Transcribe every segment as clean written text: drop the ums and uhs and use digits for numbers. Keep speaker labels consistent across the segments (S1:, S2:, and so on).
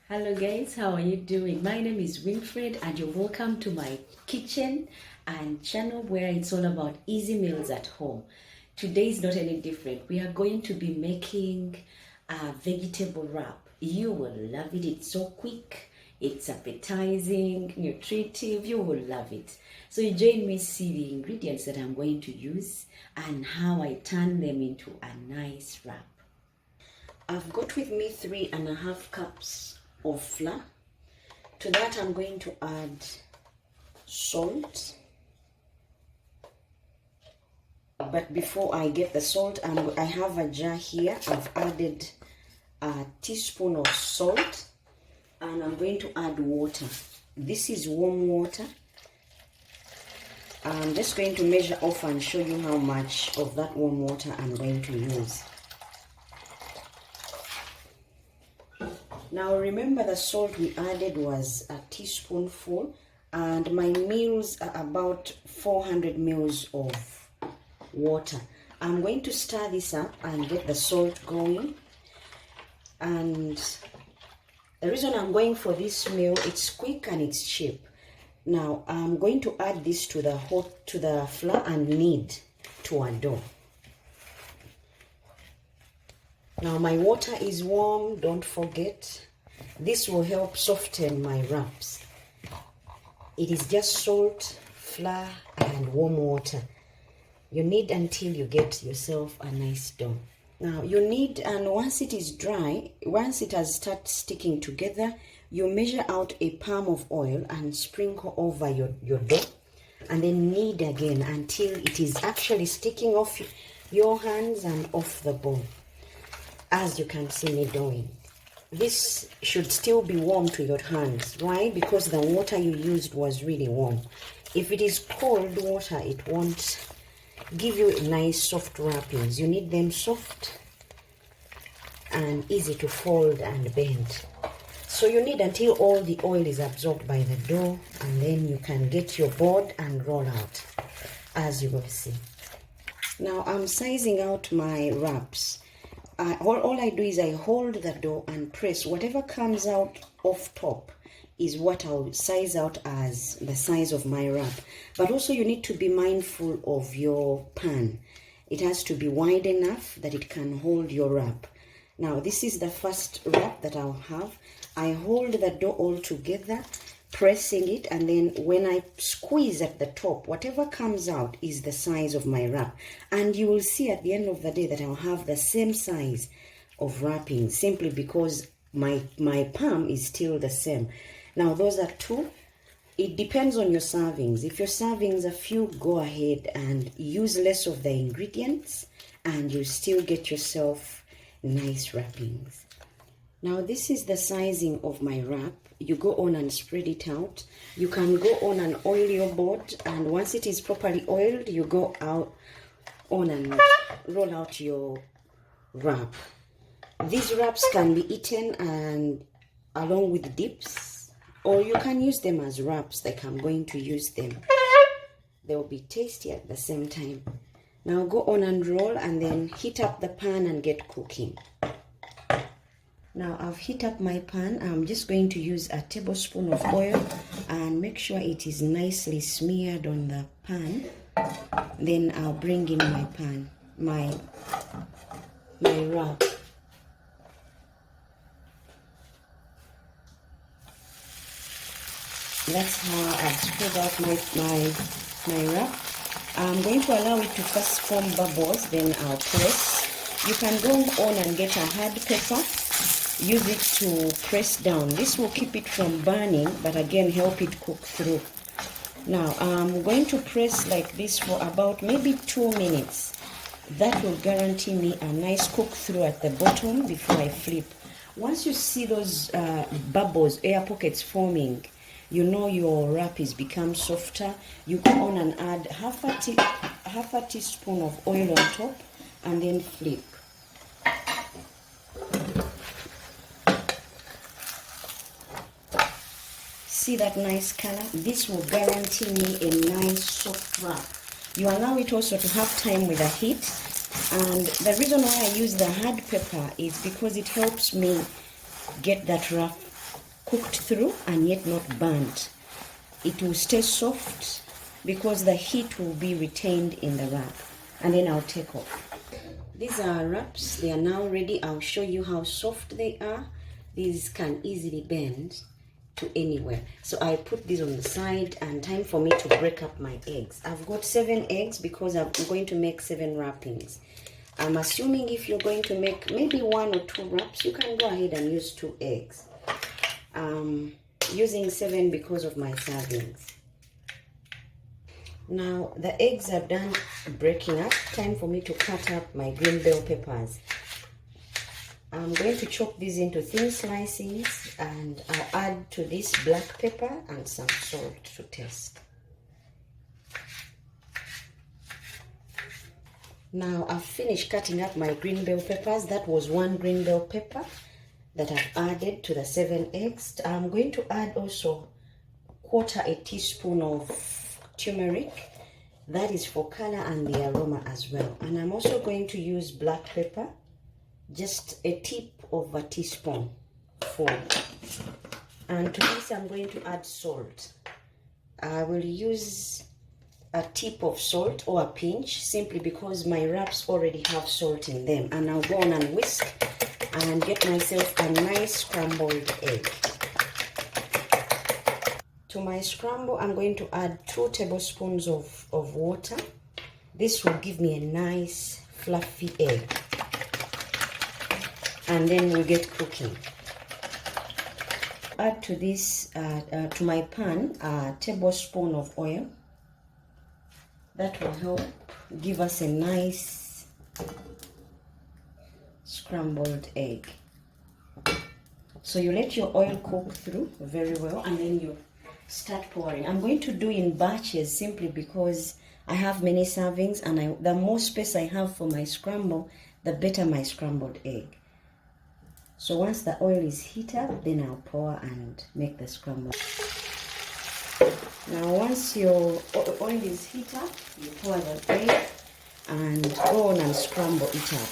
S1: Hello guys, how are you doing? My name is Winfred and you're welcome to my kitchen and channel where it's all about easy meals at home. Today is not any different. We are going to be making a vegetable wrap. You will love it. It's so quick, it's appetizing, nutritive. You will love it. So you join me see the ingredients that I'm going to use and how I turn them into a nice wrap. I've got with me 3.5 cups of flour. To that I'm going to add salt, but before I get the salt, I have a jar here. I've added a teaspoon of salt and I'm going to add water. This is warm water. I'm just going to measure off and show you how much of that warm water I'm going to use. Now remember, the salt we added was a teaspoonful, and my meals are about 400 mils of water. I'm going to stir this up and get the salt going. And the reason I'm going for this meal, it's quick and it's cheap. Now I'm going to add this to the flour and knead to a dough. Now my water is warm, don't forget. This will help soften my wraps. It is just salt, flour and warm water. You knead until you get yourself a nice dough. Now you knead, and once it is dry, once it has started sticking together, you measure out a palm of oil and sprinkle over your dough, and then knead again until it is actually sticking off your hands and off the bowl. As you can see me doing. This should still be warm to your hands. Why? Because the water you used was really warm. If it is cold water, it won't give you nice soft wrappings. You need them soft and easy to fold and bend. So you need until all the oil is absorbed by the dough, and then you can get your board and roll out, as you will see. Now I'm sizing out my wraps. All I do is I hold the dough and press. Whatever comes out off top is what I'll size out as the size of my wrap. But also you need to be mindful of your pan. It has to be wide enough that it can hold your wrap. Now this is the first wrap that I'll have. I hold the dough all together, pressing it, and then when I squeeze at the top, whatever comes out is the size of my wrap. And you will see at the end of the day that I'll have the same size of wrapping, simply because my palm is still the same. Now those are 2. It depends on your servings. If your servings are few, go ahead and use less of the ingredients and you still get yourself nice wrappings. Now this is the sizing of my wrap. You go on and spread it out. You can go on and oil your board, and once it is properly oiled, you go out on and roll out your wrap. These wraps can be eaten and along with dips, or you can use them as wraps like I'm going to use them. They'll be tasty at the same time. Now go on and roll, and then heat up the pan and get cooking. Now I've heat up my pan. I'm just going to use a tablespoon of oil and make sure it is nicely smeared on the pan. Then I'll bring in my pan, my wrap. That's how I've spread out my wrap. I'm going to allow it to first form bubbles, then I'll press. You can go on and get a hard pepper. Use it to press down. This will keep it from burning, but again help it cook through. Now I'm going to press like this for about maybe 2 minutes. That will guarantee me a nice cook through at the bottom before I flip. Once you see those bubbles, air pockets forming, you know your wrap is become softer. You go on and add half a teaspoon of oil on top and then flip. See that nice color? This will guarantee me a nice soft wrap. You allow it also to have time with the heat, and the reason why I use the hard pepper is because it helps me get that wrap cooked through and yet not burnt. It will stay soft because the heat will be retained in the wrap. And then I'll take off. These are wraps. They are now ready. I'll show you how soft they are. These can easily bend to anywhere. So I put these on the side, and time for me to break up my eggs. I've got 7 eggs because I'm going to make 7 wrappings. I'm assuming if you're going to make maybe 1 or 2 wraps, you can go ahead and use 2 eggs. Using 7 because of my servings. Now the eggs are done breaking up. Time for me to cut up my green bell peppers. I'm going to chop these into thin slices, and I'll add to this black pepper and some salt to taste. Now I've finished cutting up my green bell peppers. That was 1 green bell pepper that I've added to the 7 eggs. I'm going to add also 1/4 teaspoon of turmeric. That is for color and the aroma as well. And I'm also going to use black pepper, just a tip of a teaspoon full. And to this I'm going to add salt. I will use a tip of salt or a pinch simply because my wraps already have salt in them. And I'll go on and whisk and get myself a nice scrambled egg. To my scramble, I'm going to add 2 tablespoons of water. This will give me a nice fluffy egg. And then we'll get cooking. Add to this, to my pan, a tablespoon of oil. That will help give us a nice scrambled egg. So you let your oil cook through very well, and then you start pouring. I'm going to do in batches simply because I have many servings, and the more space I have for my scramble, the better my scrambled egg. So once the oil is heated up, then I'll pour and make the scramble. Now once your oil is heated up, you pour the egg and go on and scramble it up.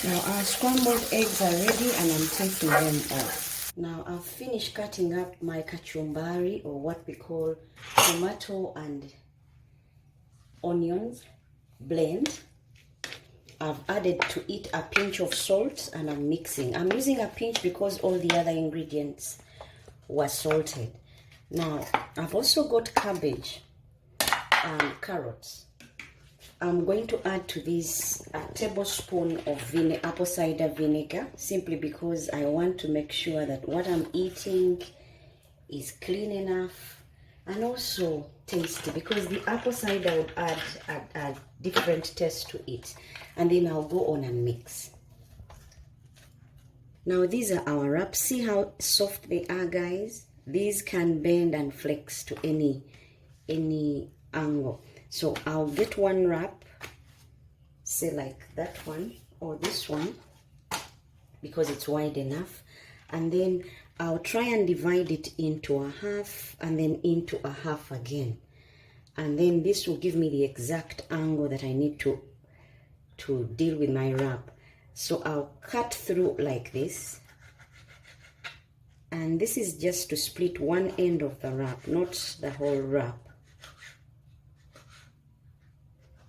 S1: Now our scrambled eggs are ready, and I'm taking them off. Now I've finished cutting up my kachumbari, or what we call tomato and onions blend. I've added to it a pinch of salt, and I'm mixing. I'm using a pinch because all the other ingredients were salted. Now I've also got cabbage and carrots. I'm going to add to this a tablespoon of apple cider vinegar, simply because I want to make sure that what I'm eating is clean enough and also tasty, because the apple cider would add a different taste to it. And then I'll go on and mix. Now these are our wraps. See how soft they are, guys? These can bend and flex to any angle. So I'll get one wrap, say like that one or this one, because it's wide enough, and then I'll try and divide it into a half and then into a half again, and then this will give me the exact angle that I need to deal with my wrap. So I'll cut through like this, and this is just to split one end of the wrap, not the whole wrap,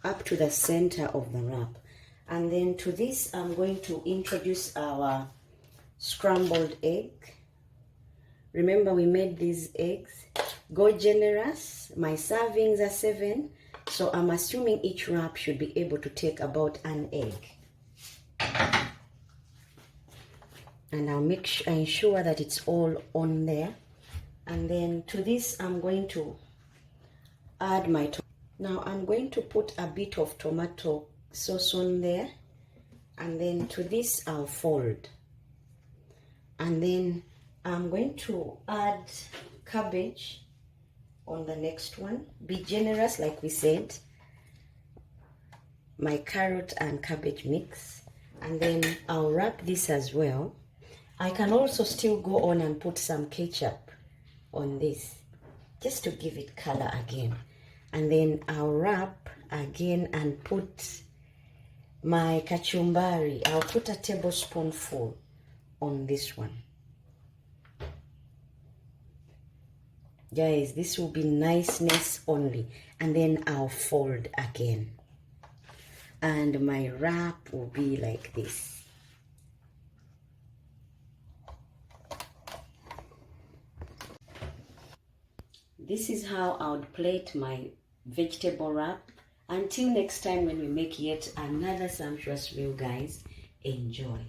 S1: up to the center of the wrap. And then to this I'm going to introduce our scrambled egg. Remember, we made these eggs. Go generous. My servings are 7, so I'm assuming each wrap should be able to take about an egg. And I'll ensure that it's all on there. And then to this I'm going to add my now I'm going to put a bit of tomato sauce on there, and then to this I'll fold, and then I'm going to add cabbage on the next one. Be generous, like we said, my carrot and cabbage mix, and then I'll wrap this as well. I can also still go on and put some ketchup on this just to give it color again. And then I'll wrap again and put my kachumbari, I'll put a tablespoonful on this one. Guys, this will be niceness only. And then I'll fold again. And my wrap will be like this. This is how I would plate my vegetable wrap. Until next time when we make yet another sumptuous meal, guys, enjoy.